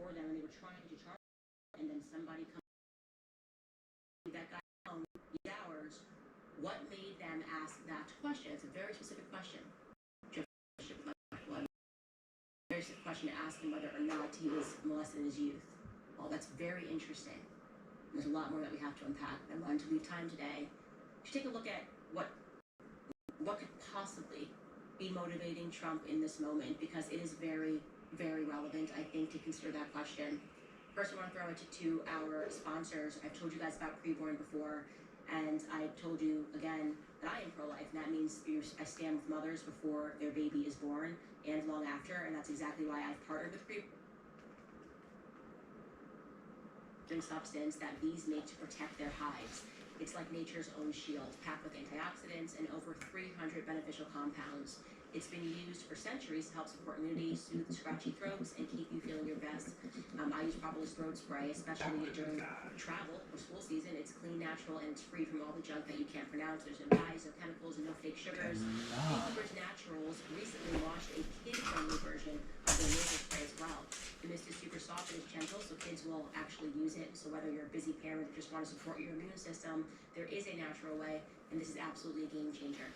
for them, and they were trying to charge them, and then somebody comes, that guy down these hours. What made them ask that question? It's a very specific question. Very specific question to ask him whether or not he was molested in his youth. Well, that's very interesting. There's a lot more that we have to unpack. I wanted to leave time today to take a look at what could possibly be motivating Trump in this moment, because it is very, very relevant, I think, to consider that question. First, I want to throw it to our sponsors. I've told you guys about Preborn before, and I told you again that I am pro-life, and that means I stand with mothers before their baby is born and long after, and that's exactly why I've partnered with Preborn. Substance that bees make to protect their hives. It's like nature's own shield, packed with antioxidants and over 300 beneficial compounds. It's been used for centuries to help support immunity, soothe scratchy throats, and keep you feeling your best. I use Propolis throat spray, especially during travel or school season. It's clean, natural, and it's free from all the junk that you can't pronounce. There's no dyes, no chemicals, and no fake sugars. Beekeepers Naturals recently launched a kid-friendly version of their nasal spray as well. The mist is super soft and it's gentle, so kids will actually use it. So whether you're a busy parent or just want to support your immune system, there is a natural way, and this is absolutely a game changer.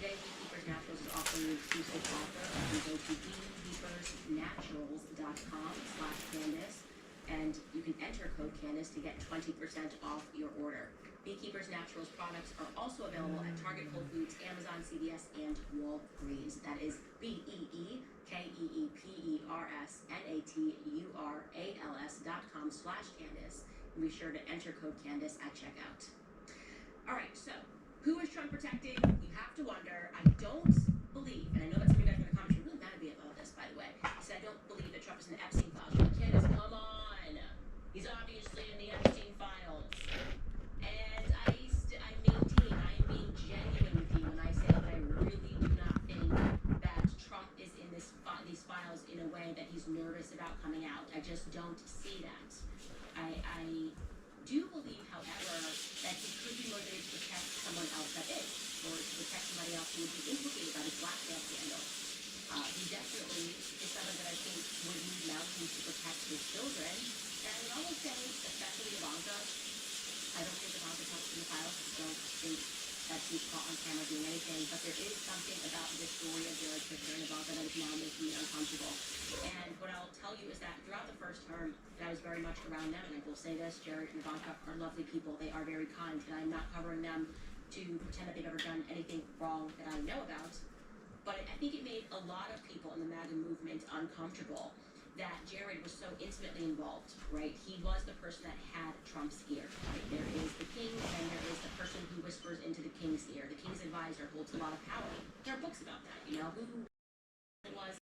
Today, Beekeepers Naturals is offering you an exclusive offer. You can go to beekeepersnaturals.com/Candace, and you can enter code Candace to get 20% off your order. Beekeepers Naturals products are also available at Target, Whole Foods, Amazon, CVS, and Walgreens. That is BeekeepersNaturals.com/Candace. And be sure to enter code Candace at checkout. All right, so who is Trump protecting? You have to wonder. I don't believe, and I know that some of you guys are going to comment, you're really mad at me about this, by the way. He said, I don't believe that Trump is in the Epstein files. Candace, come on. He's obviously in the Epstein files. And I maintain, I am being genuine with you when I say that I really do not think that Trump is in these files in a way that he's nervous about coming out. I just don't see that. I do believe, however, that he could be motivated to protect someone else that is, or to protect somebody else who would be implicated by this blackmail scandal. He definitely is someone that I think would need mountains to protect his children. And I would almost say, especially Ivanka, I don't think Ivanka talks in the files. I don't think that she's caught on camera doing anything. But there is something about this story of Jared Kushner and Ivanka that is now making me uncomfortable. And what I'll tell you is that throughout the first term, I was very much around them. And I will say this, Jared and Ivanka are lovely people. They are very kind. And I'm not covering them to pretend that they've ever done anything wrong that I know about. But I think it made a lot of people in the MAGA movement uncomfortable that Jared was so intimately involved, right? He was the person that had Trump's ear, right? There is the king, and there is the person who whispers into the king's ear. The king's advisor holds a lot of power. There are books about that, you know, who it was.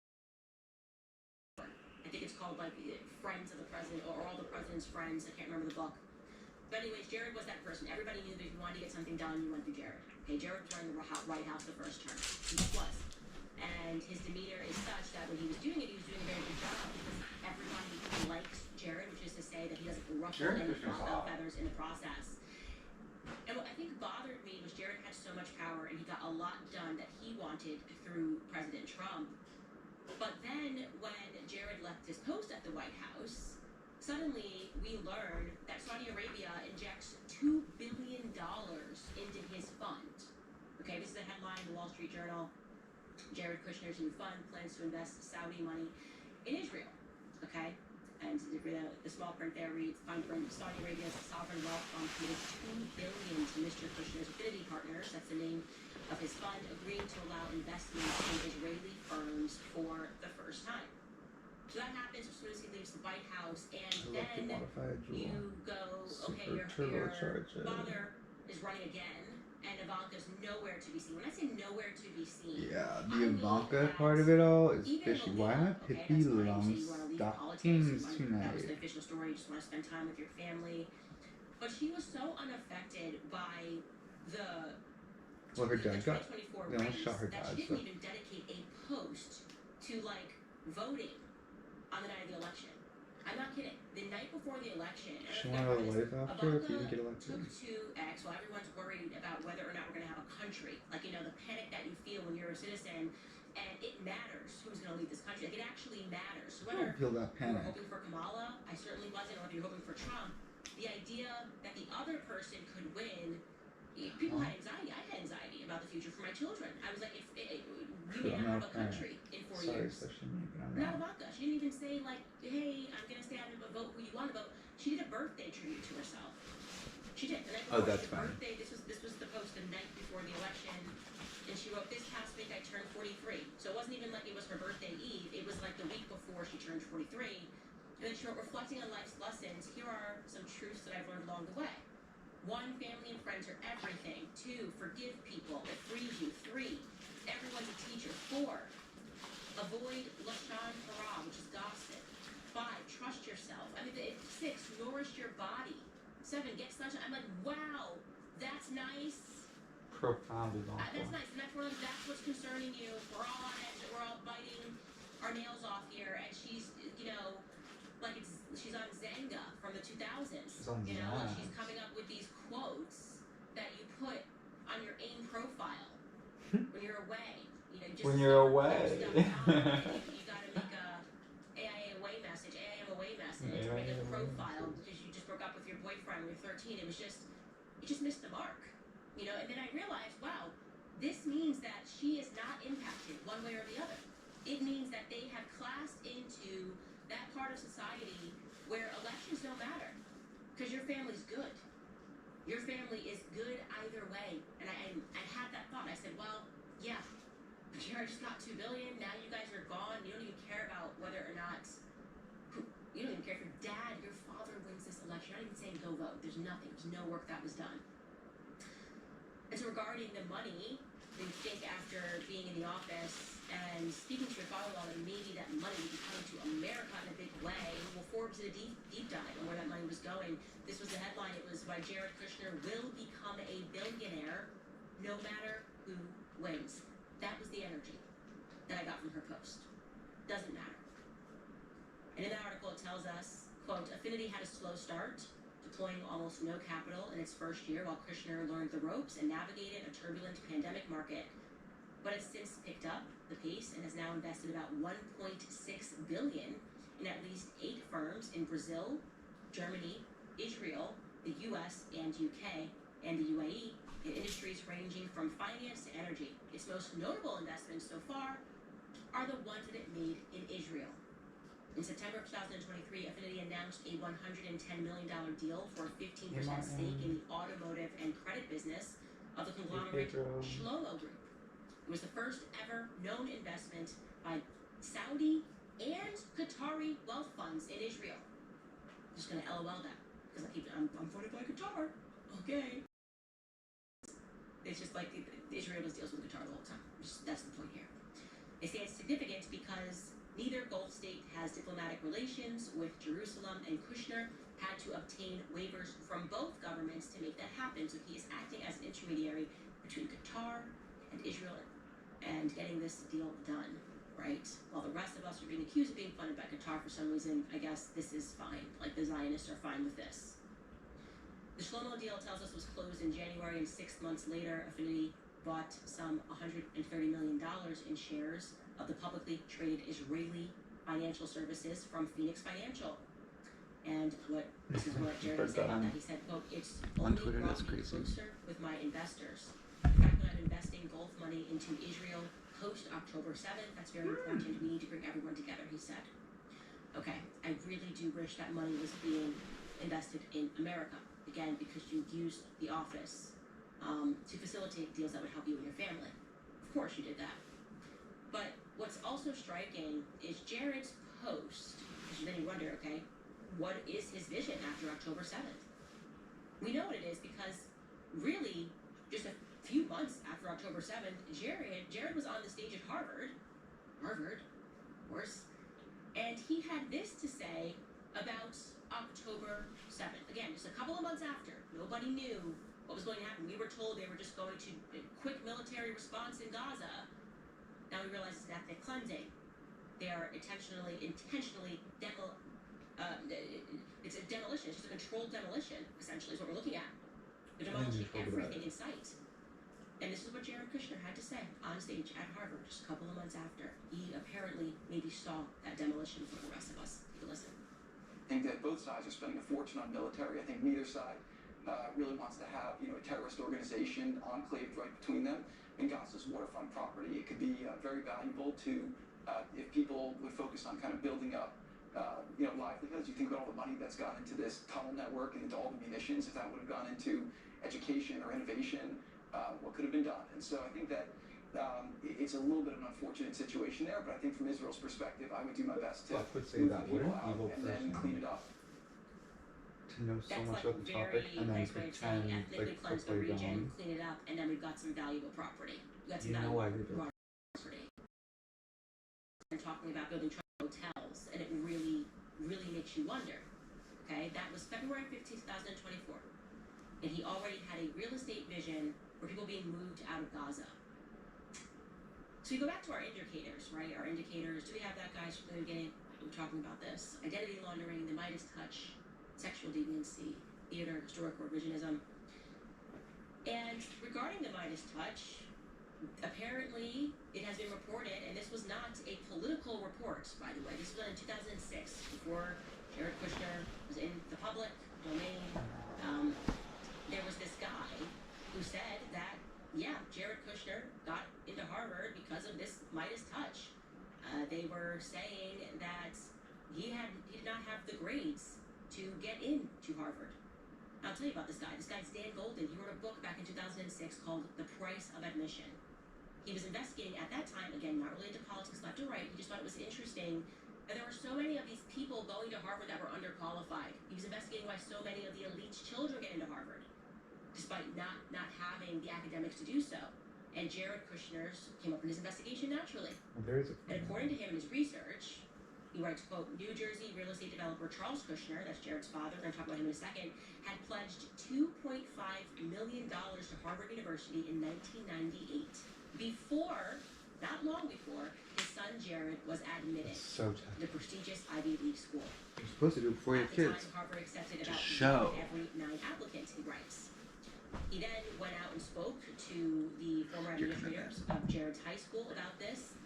I think it's called, like, Friends of the President, or All the President's Friends. I can't remember the book. But anyways, Jared was that person. Everybody knew that if you wanted to get something done, you went through Jared. Okay, Jared was running the White House the first term. He was. And his demeanor is such that when he was doing it, he was doing a very good job because everybody likes Jared, which is to say that he doesn't ruffle any feathers in the process. And what I think bothered me was Jared had so much power and he got a lot done that he wanted through President Trump. But then when Jared left his post at the White House, suddenly we learned that Saudi Arabia injects $2 billion into his fund. Okay, this is a headline in the Wall Street Journal. Jared Kushner's new fund plans to invest Saudi money in Israel. Okay, and the small print there reads, Saudi Arabia's sovereign wealth fund committed $2 billion to Mr. Kushner's Affinity Partners, that's the name of his fund, agreeing to allow investments in Israeli firms for the first time. So that happens as soon as he leaves the White House, and then you go, okay, your father is running again, and Ivanka's nowhere to be seen. When I say nowhere to be seen, yeah, the Ivanka part of it all is fishy. Why not Pippi Longstocking tonight? That was the official story. You just want to spend time with your family. But she was so unaffected by the well, her dad got. 2024 They almost shot her that dad. she didn't even dedicate a post to like voting on the night of the election. I'm not kidding. The night before the election, She wanted to live after if you didn't get elected. Took to X. Well, everyone's worried about whether or not we're going to have a country. Like, you know, the panic that you feel when you're a citizen. And it matters who's going to lead this country. Like, it actually matters. So Don't whether feel that you were panic. hoping for Kamala, I certainly wasn't, or if you're hoping for Trump, the idea that the other person could win, people had anxiety. I had anxiety about the future for my children. I was like, we may not have a country in 4 years. Not Ivanka. She didn't even say, like, hey, I'm going to stay out and vote who you want to vote. She did a birthday tribute to herself. She did. The night before, that's fine. Birthday. This was the post the night before the election, and she wrote, "This past week I turned 43." So it wasn't even like it was her birthday eve. It was like the week before she turned 43. And then she wrote, "Reflecting on life's lessons, here are some truths that I've learned along the way. 1, family and friends are everything. 2, forgive people. It frees you. 3, everyone's a teacher. 4, avoid lashon hara, which is gossip. 5, trust yourself. I mean, 6, nourish your body. 7, get sunshine." I'm like, wow, that's nice. Profoundly awful. That's nice, and that's what's concerning you. We're all on edge. We're all biting our nails off here, and she's, like she's on Zanga from the 2000s. And she's coming up with these quotes that you put on your AIM profile when you're away. Just when you're away. You gotta make a AIM away message, or make a profile because you just broke up with your boyfriend when you're 13. It just missed the mark. And then I realized, wow, this means that she is not impacted one way or the other. It means that they have classed into that part of society where elections don't matter because your family's good. Your family is good either way. And I had that thought. I said, well, yeah, Jared just got $2 billion. Now you guys are gone. You don't even care about whether or not you don't even care if your dad, your father wins this election. You're not even saying go vote. There's nothing. There's no work that was done. And so regarding the money, you think after being in the office and speaking to your father-in-law that maybe that money would be coming to America in a big way. Well, Forbes did a deep dive on where that money was going. This was the headline. It was by Jared Kushner will become a billionaire no matter who wins. That was the energy that I got from her post. Doesn't matter. And in that article it tells us, quote, Affinity had a slow start, deploying almost no capital in its first year while Kushner learned the ropes and navigated a turbulent pandemic market. But it's since picked up the pace and has now invested about $1.6 billion in at least 8 firms in Brazil, Germany, Israel, the US and UK, and the UAE in industries ranging from finance to energy. Its most notable investments so far are the ones that it made in Israel. In September of 2023, Affinity announced a $110 million deal for a 15% stake in the automotive and credit business of the conglomerate Shlomo Group. It was the first ever known investment by Saudi and Qatari wealth funds in Israel. I'm just going to LOL that because I'm funded by Qatar. Okay. It's just like Israel does deals with Qatar the whole time. That's the point here. They say it's significant because neither Gulf state has diplomatic relations with Jerusalem, and Kushner had to obtain waivers from both governments to make that happen. So he is acting as an intermediary between Qatar and Israel and getting this deal done, right? While the rest of us are being accused of being funded by Qatar for some reason, I guess this is fine. Like the Zionists are fine with this. The Shlomo deal tells us was closed in January, and 6 months later, Affinity bought some $130 million in shares of the publicly traded Israeli financial services from Phoenix Financial. And this is what Jared said about that. He said, quote, it's only brought me closer with my investors. In fact, when I'm investing Gulf money into Israel post-October 7th, that's very important. We need to bring everyone together, he said. Okay, I really do wish that money was being invested in America. Again, because you used the office to facilitate deals that would help you and your family. Of course you did that. But what's also striking is Jared's post, because then you wonder, okay, what is his vision after October 7th? We know what it is because really just a few months after October 7th, Jared was on the stage at Harvard, of course, and he had this to say about October 7th. Again, just a couple of months after, nobody knew what was going to happen. We were told they were just going to quick military response in Gaza. Now we realize it's ethnic cleansing. They are intentionally it's a demolition. It's just a controlled demolition, essentially, is what we're looking at. They're demolishing everything in sight. And this is what Jared Kushner had to say on stage at Harvard just a couple of months after. He apparently maybe saw that demolition for the rest of us. Take a listen. I think that both sides are spending a fortune on military. I think neither side really wants to have, a terrorist organization enclaved right between them. Gaza's waterfront property, it could be very valuable to, if people would focus on kind of building up, livelihoods. You think about all the money that's gone into this tunnel network and into all the munitions. If that would have gone into education or innovation, what could have been done? And so I think that it's a little bit of an unfortunate situation there, but I think from Israel's perspective, I would do my best to move the people out and then clean it up. To know so That's much like about the very topic and then nice way of saying pretend ethnically like cleanse the upside region, down. clean it up, and then we've got some valuable property. We got some You know valuable I did it. property. We're talking about building hotels, and it really, really makes you wonder. Okay, that was February 15th, 2024, and he already had a real estate vision for people being moved out of Gaza. So you go back to our indicators, right? Our indicators. Do we have that, guys, from the beginning? We're talking about this: identity laundering, the Midas touch, sexual deviancy, theater, historical revisionism. And regarding the Midas touch, apparently it has been reported, and this was not a political report, by the way. This was done in 2006, before Jared Kushner was in the public domain. There was this guy who said that, yeah, Jared Kushner got into Harvard because of this Midas touch. They were saying that he did not have the grades to get into Harvard. I'll tell you about this guy. This guy's Dan Golden. He wrote a book back in 2006 called The Price of Admission. He was investigating at that time, again, not related to politics left or right, he just thought it was interesting that there were so many of these people going to Harvard that were underqualified. He was investigating why so many of the elite's children get into Harvard, despite not having the academics to do so. And Jared Kushner's came up in his investigation naturally. And according to him in his research, he writes, quote, New Jersey real estate developer Charles Kushner, that's Jared's father, we're going to talk about him in a second, had pledged $2.5 million to Harvard University in 1998. Before, not long before, his son Jared was admitted So to the prestigious Ivy League school. you're supposed to do it before you have At the kids. time, Harvard accepted about show. 1 every 9 applicants, he writes. He then went out and spoke to the former administrators of Jared's high school about this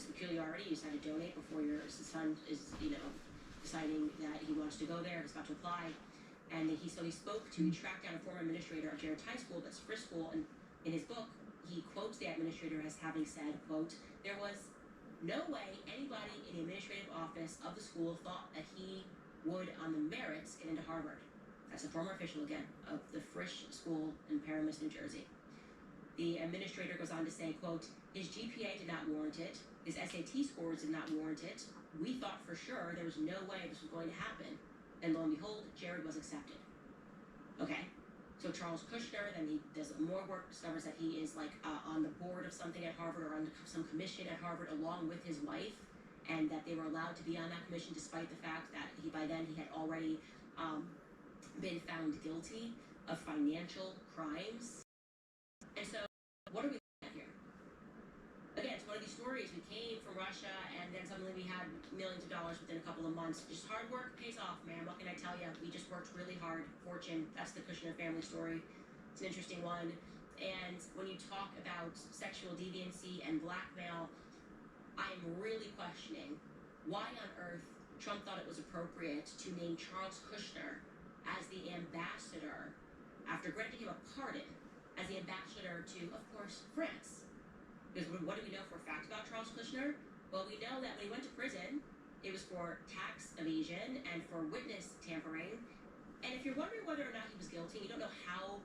peculiarity. You decided to donate before your son is, deciding that he wants to go there, he's about to apply. And he tracked down a former administrator of Jared's high school, that's Frisk School, and in his book, he quotes the administrator as having said, quote, there was no way anybody in the administrative office of the school thought that he would, on the merits, get into Harvard. That's a former official, again, of the Frisch School in Paramus, New Jersey. The administrator goes on to say, quote, his GPA did not warrant it. His SAT scores did not warrant it. We thought for sure there was no way this was going to happen. And lo and behold, Jared was accepted. Okay? So Charles Kushner, then he does more work, discovers that he is on the board of something at Harvard or on some commission at Harvard along with his wife, and that they were allowed to be on that commission despite the fact that by then he had already been found guilty of financial crimes. And so, what are we looking at here? Again, it's one of these stories. We came from Russia, and then suddenly we had millions of dollars within a couple of months. Just hard work pays off, man. What can I tell you? We just worked really hard. Fortune. That's the Kushner family story. It's an interesting one. And when you talk about sexual deviancy and blackmail, I'm really questioning why on earth Trump thought it was appropriate to name Charles Kushner as the ambassador, after granting him a pardon, as the ambassador to, of course, France. Because what do we know for a fact about Charles Kushner? Well, we know that when he went to prison, it was for tax evasion and for witness tampering. And if you're wondering whether or not he was guilty, you don't know how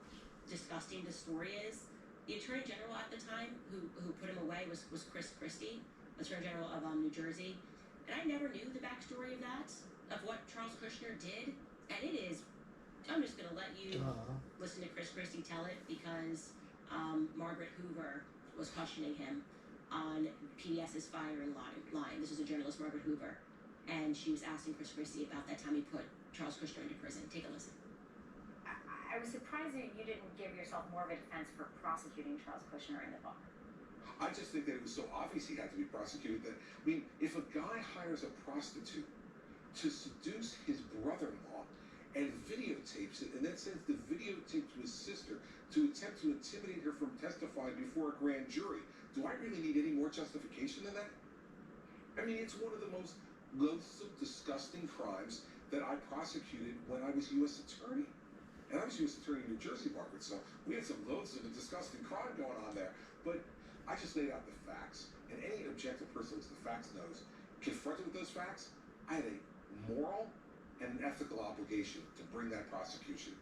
disgusting this story is, the Attorney General at the time who put him away was Chris Christie, Attorney General of New Jersey. And I never knew the backstory of that, of what Charles Kushner did. And it is, I'm just going to let you listen to Chris Christie tell it, because Margaret Hoover was questioning him on PBS's firing line. This is a journalist, Margaret Hoover, and she was asking Chris Christie about that time he put Charles Kushner into prison. Take a listen. I was surprised that you didn't give yourself more of a defense for prosecuting Charles Kushner in the book. I just think that it was so obvious he had to be prosecuted that, if a guy hires a prostitute to seduce his brother-in-law and videotapes it, and then sends the videotape to his sister to attempt attempt to intimidate her from testifying before a grand jury. Do I really need any more justification than that? I mean, it's one of the most loathsome, disgusting crimes that I prosecuted when I was U.S. Attorney. And I was U.S. Attorney in New Jersey, Margaret, so we had some loathsome and disgusting crime going on there. But I just laid out the facts, and any objective person who looks at the facts knows, confronted with those facts, I had a moral and an ethical obligation to bring that prosecution.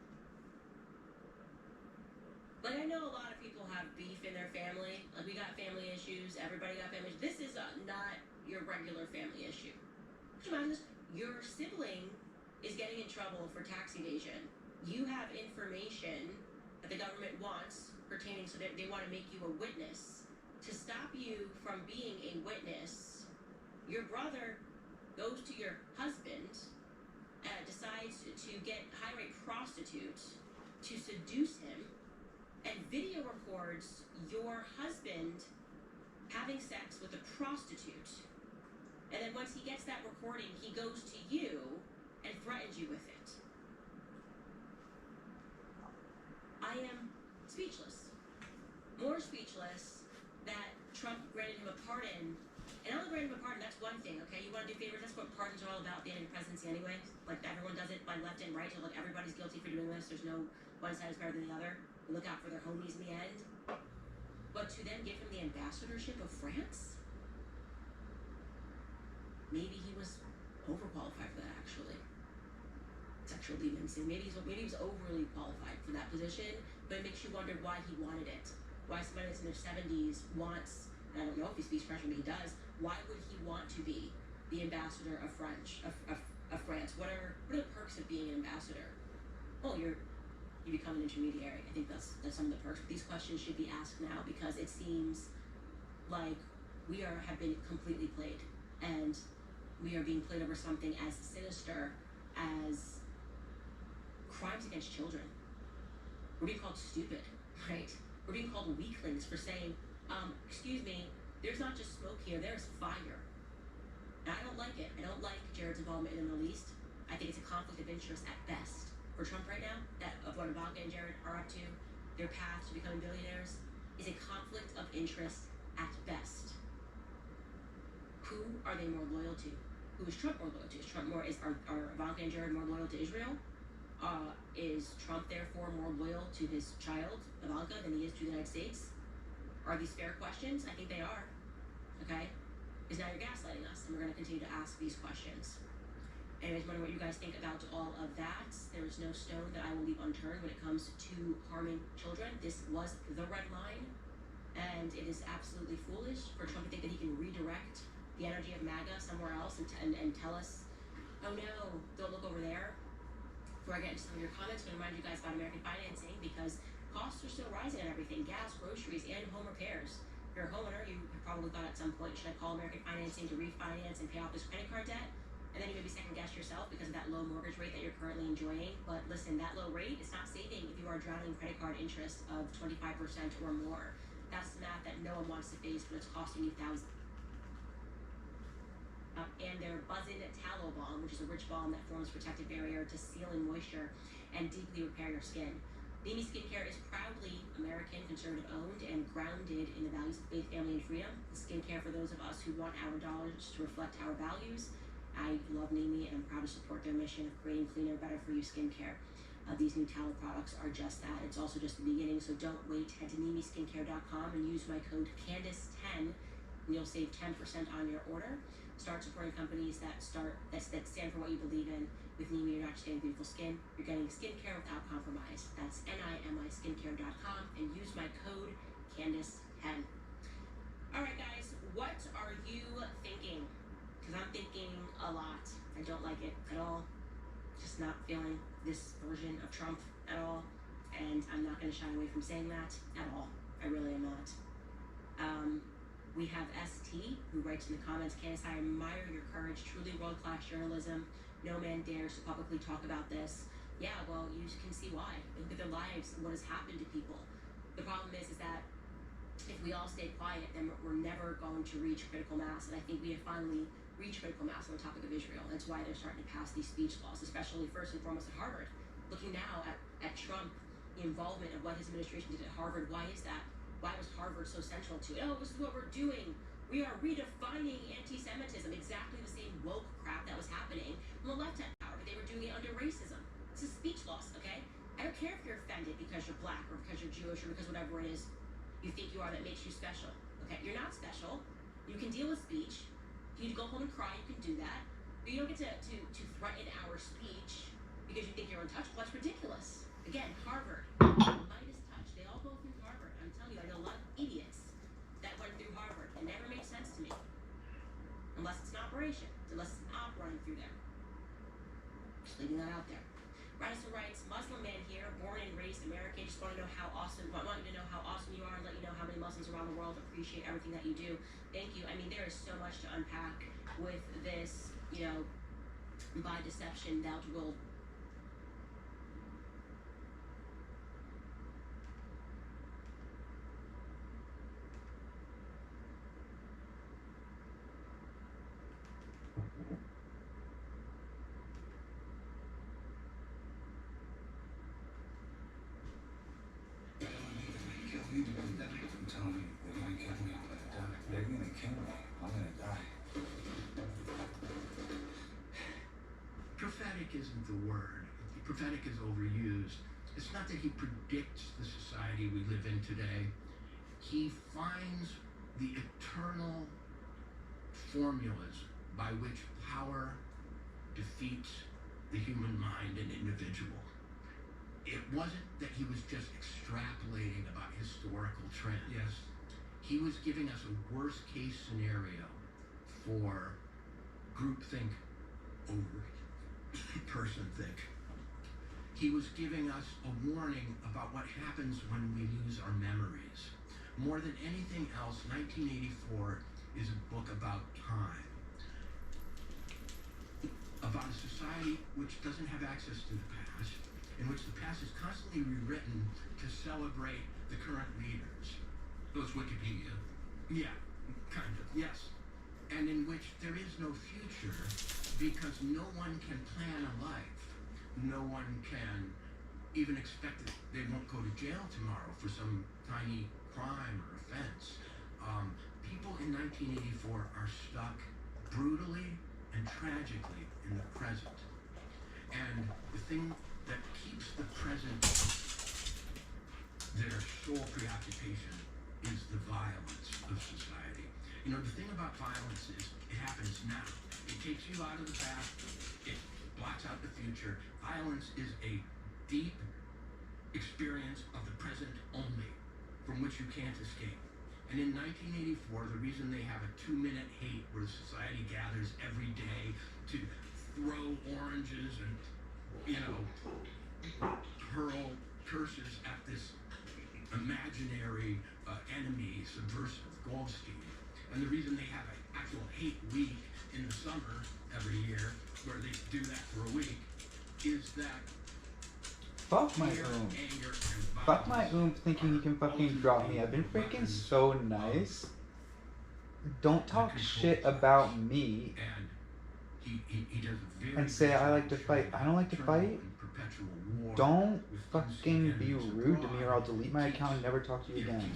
Like, I know a lot of people have beef in their family. Like, we got family issues. Everybody got family issues. This is not your regular family issue. Could you imagine this? Your sibling is getting in trouble for tax evasion. You have information that the government wants pertaining, so that they want to make you a witness. To stop you from being a witness, your brother goes to your husband, decides to hire a prostitute to seduce him, and video records your husband having sex with a prostitute. And then once he gets that recording, he goes to you and threatens you with it. I am speechless. More speechless that Trump granted him a pardon. And only granted him a pardon, that's one thing, okay? You want to do favors? That's what pardons are all about at the end of the presidency anyway. Like, everyone does it by left and right. So, like, everybody's guilty for doing this. There's no one side is better than the other. They look out for their homies in the end. But to then give him the ambassadorship of France? Maybe he was overqualified for that, actually. Sexual deviancy. Maybe he was overly qualified for that position, but it makes you wonder why he wanted it. Why somebody that's in their 70s wants, and I don't know if he speaks French, but he does, why would he want to be the ambassador of France? What are the perks of being an ambassador? Oh, you become an intermediary. I think that's some of the perks. But these questions should be asked now, because it seems like we have been completely played, and we are being played over something as sinister as crimes against children. We're being called stupid, right? We're being called weaklings for saying, excuse me, there's not just smoke here, there's fire. And I don't like it. I don't like Jared's involvement in the Middle East. I think it's a conflict of interest at best for Trump right now, that of what Ivanka and Jared are up to, their path to becoming billionaires, is a conflict of interest at best. Who are they more loyal to? Who is Trump more loyal to? Are Ivanka and Jared more loyal to Israel? Is Trump therefore more loyal to his child, Ivanka, than he is to the United States? Are these fair questions? I think they are. Okay? Because now you're gaslighting us, and we're going to continue to ask these questions. Anyways, wondering what you guys think about all of that. There is no stone that I will leave unturned when it comes to harming children. This was the red line, and it is absolutely foolish for Trump to think that he can redirect the energy of MAGA somewhere else and tell us, oh no, don't look over there. Before I get into some of your comments, I'm going to remind you guys about American Financing, because costs are still rising on everything: gas, groceries, and home repairs. If you're a homeowner, you probably thought at some point, should I call American Financing to refinance and pay off this credit card debt? And then you maybe second guess yourself because of that low mortgage rate that you're currently enjoying. But listen, that low rate is not saving if you are drowning in credit card interest of 25% or more. That's the math that no one wants to face, but it's costing you thousands. And their Buzzin Tallow Balm, which is a rich balm that forms a protective barrier to seal in moisture and deeply repair your skin. Nimi Skincare is proudly American, conservative owned, and grounded in the values of faith, family, and freedom. Skincare for those of us who want our dollars to reflect our values. I love Nimi, and I'm proud to support their mission of creating cleaner, better for you skincare. These new tallow products are just that. It's also just the beginning, so don't wait. Head to NimiSkincare.com and use my code Candace10, and you'll save 10% on your order. Start supporting companies that stand for what you believe in. With Nimi, you're not just getting beautiful skin, you're getting skincare without compromise. That's NimiSkincare.com, and use my code Candace10. All right, guys, what are you thinking? Because I'm thinking a lot. I don't like it at all. Just not feeling this version of Trump at all, and I'm not going to shy away from saying that at all. I really am not. We have ST, who writes in the comments, Candace, I admire your courage, truly world-class journalism. No man dares to publicly talk about this. Yeah, well, you can see why. Look at their lives and what has happened to people. The problem is that if we all stay quiet, then we're never going to reach critical mass, and I think we have finally reached critical mass on the topic of Israel. That's why they're starting to pass these speech laws, especially first and foremost at Harvard. Looking now at Trump the involvement of what his administration did at Harvard. Why is that? Why was Harvard so central to it? Oh, this is what we're doing. We are redefining anti-Semitism. Exactly the same woke crap that was happening on the left had power, but they were doing it under racism. This is speech loss, okay? I don't care if you're offended because you're black or because you're Jewish or because whatever it is you think you are that makes you special. Okay, you're not special. You can deal with speech. If you need to go home and cry, you can do that. But you don't get to threaten our speech because you think you're untouchable. That's ridiculous. Again, Harvard, Midas touch. They all go through Harvard. I'm telling you, I know a lot of idiots that went through Harvard. It never made sense to me. Unless it's an operation. Unless it's an op running through there. Just leaving that out there. Radisson writes, Muslim man here, born and raised American, just want to know how awesome, want you to know how awesome you are and let you know how many Muslims around the world appreciate everything that you do. Thank you. I mean, there is so much to unpack with this, you know, by deception thou will. Prophetic isn't the word. Prophetic is overused. It's not that he predicts the society we live in today. He finds the eternal formulas by which power defeats the human mind and individual. It wasn't that he was just extrapolating about historical trends. Yes. He was giving us a worst case scenario for groupthink over person think. He was giving us a warning about what happens when we lose our memories. More than anything else, 1984 is a book about time. About a society which doesn't have access to the past, in which the past is constantly rewritten to celebrate the current leaders. So it's Wikipedia. Yeah, kind of, yes. And in which there is no future because no one can plan a life. No one can even expect that they won't go to jail tomorrow for some tiny crime or offense. People in 1984 are stuck brutally and tragically in the present. And the thing that keeps the present their sole preoccupation is the violence of society. You know, the thing about violence is it happens now. It takes you out of the past, it blots out the future. Violence is a deep experience of the present only, from which you can't escape. And in 1984, the reason they have a 2-minute hate where society gathers every day to throw oranges and, you know, hurl curses at this imaginary enemy, subversive, Goldstein. And the reason they have an actual hate week in the summer every year, where they do that for a week, is that fuck my oomph. Fuck my oomph thinking he can fucking drop me. I've been freaking so nice. Don't talk shit about me and say I like to fight. I don't like to fight. Don't fucking be rude to me or I'll delete my account and never talk to you again.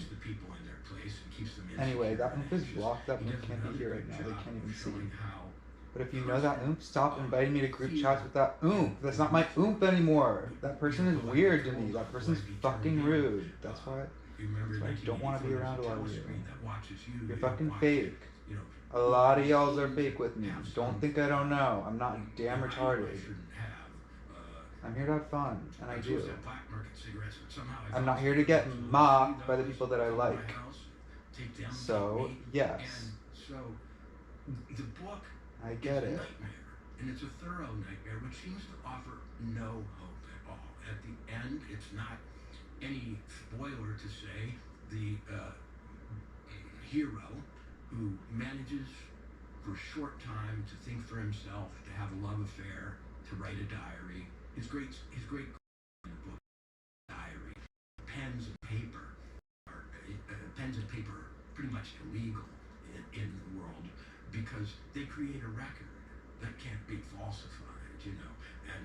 Anyway, that oomph is blocked. That oomph can't be here right now. They can't even see. But if you know that oomph, stop inviting me to group chats with that oomph. That's not my oomph anymore. That person is weird to me. That person's fucking rude. That's why I don't want to be around a lot of you. You're fucking fake. A lot of y'all are fake with me. Don't think I don't know. I'm not damn retarded. I'm here to have fun, and I do. I'm not here to get mocked by the people that I like. So, yes. The book I get it. And it's a thorough nightmare, which seems to offer no hope at all. At the end, it's not any spoiler to say the hero who manages for a short time to think for himself, to have a love affair, to write a diary. His great book, diary, pens and paper are pretty much illegal in the world because they create a record that can't be falsified, you know. And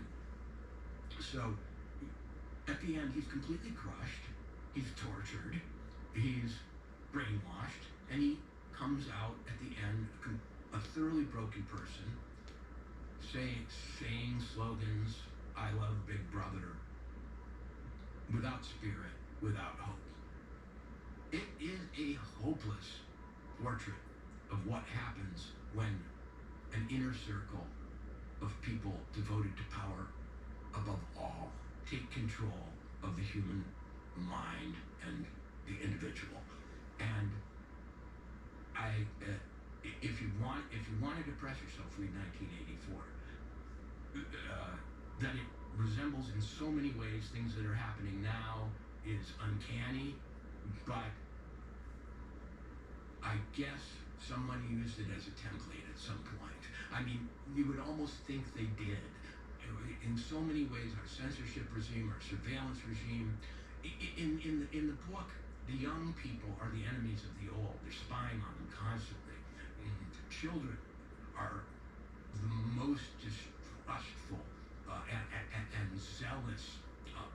so at at the end, he's completely crushed, he's tortured, he's brainwashed, and he comes out at the end a thoroughly broken person, saying slogans, I love Big Brother, without spirit, without hope. It is a hopeless portrait of what happens when an inner circle of people devoted to power above all take control of the human mind and the individual. And if you want to depress yourself, read 1984. That it resembles in so many ways things that are happening now is uncanny, but I guess someone used it as a template at some point. I mean, you would almost think they did. In so many ways, our censorship regime, our surveillance regime, in the book, the young people are the enemies of the old. They're spying on them constantly. And children are the most distrustful and zealous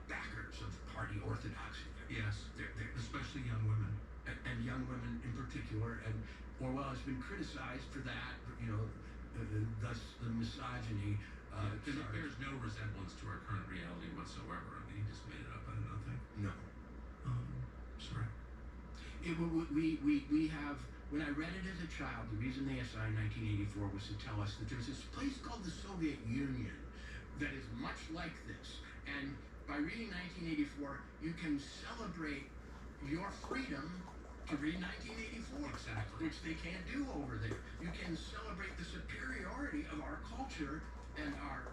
backers of party orthodoxy. Yes, They're especially young women. and young women in particular, and Orwell has been criticized for that, thus the misogyny. Because it bears no resemblance to our current reality whatsoever. I mean, he just made it up out of nothing. No. Sorry. We have, when I read it as a child, the reason they assigned 1984 was to tell us that there's this place called the Soviet Union that is much like this. And by reading 1984, you can celebrate your freedom to read 1984, Exactly. which they can't do over there. You can celebrate the superiority of our culture and our,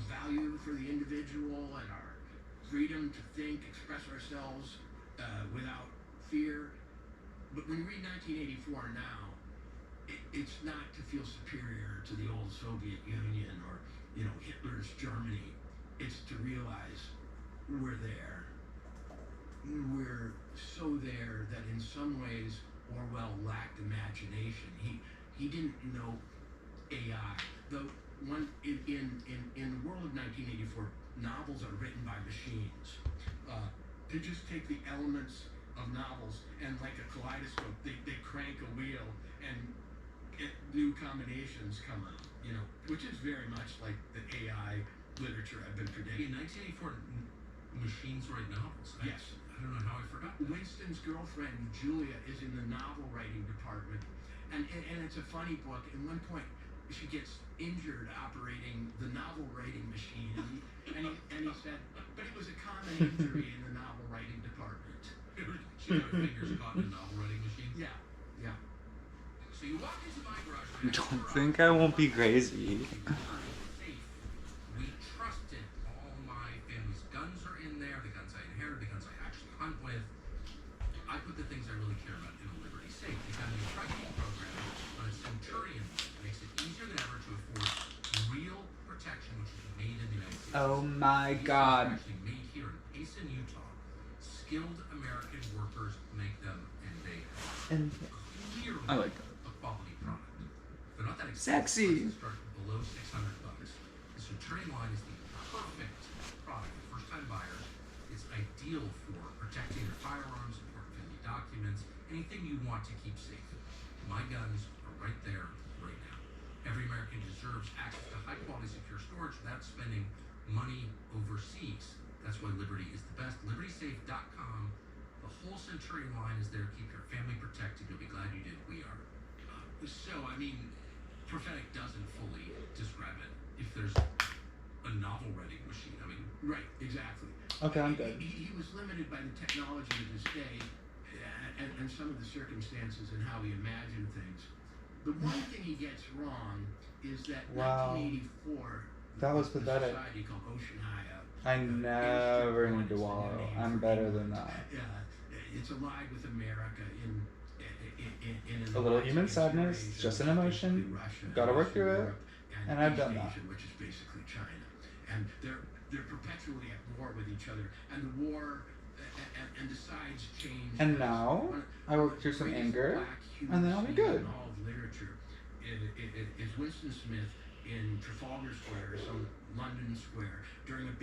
value for the individual and our freedom to think, express ourselves without fear. But when you read 1984 now, it's not to feel superior to the old Soviet Union or, Hitler's Germany. It's to realize we're there. We're so there that in some ways Orwell lacked imagination. He didn't know AI. Though in the world of 1984, novels are written by machines. To just take the elements of novels and like a kaleidoscope, they crank a wheel and new combinations come out, which is very much like the AI literature I've been predicting. In 1984, machines write novels. Yes. I don't know how I forgot that. Winston's girlfriend, Julia, is in the novel writing department. And it's a funny book. At one point, she gets injured operating the novel writing machine. And he said, but it was a common injury in the novel writing department. She got her fingers caught in a novel writing machine. Yeah. So you walk into my garage. Don't think I won't be crazy. Safe. We trust it. All my family's guns are in there. The guns I inherited, the guns I actually hunt with. I put the things I really care about in a Liberty safe. They've got a new tracking program on a Centurion. It makes it easier than ever to afford real protection, which is made in the United States. Oh my These God. are actually made here in Payson, Utah. Skilled American workers make them, and they And clearly I like that. a quality product. They're not that expensive. Sexy. Prices start below $600. The Centurion line is the perfect product for first-time buyers. It's ideal for protecting your firearms, important family documents, anything you want to keep safe. My guns are right there, right now. Every American deserves access to high-quality, secure storage without spending money overseas. That's why Liberty is the best. LibertySafe.com. The whole Centurion line is there to keep your family protected. You'll be glad you did. We are. Prophetic doesn't fully describe it. If there's a novel writing machine, Right, exactly. Okay, I'm good. He was limited by the technology of his day and some of the circumstances and how he imagined things. The one thing he gets wrong is that Wow. 1984, That was the pathetic. society called Oceania. I never need to wallow. I'm better than that. It's allied with America in A little human sadness, just an emotion. Gotta work through it, and I've done that. Which is basically China, and they're perpetually at war with each other, and the war and the sides change. And now I work through some anger, and then I'll be good. In all of literature, is Winston Smith in Trafalgar Square, some London square, during a big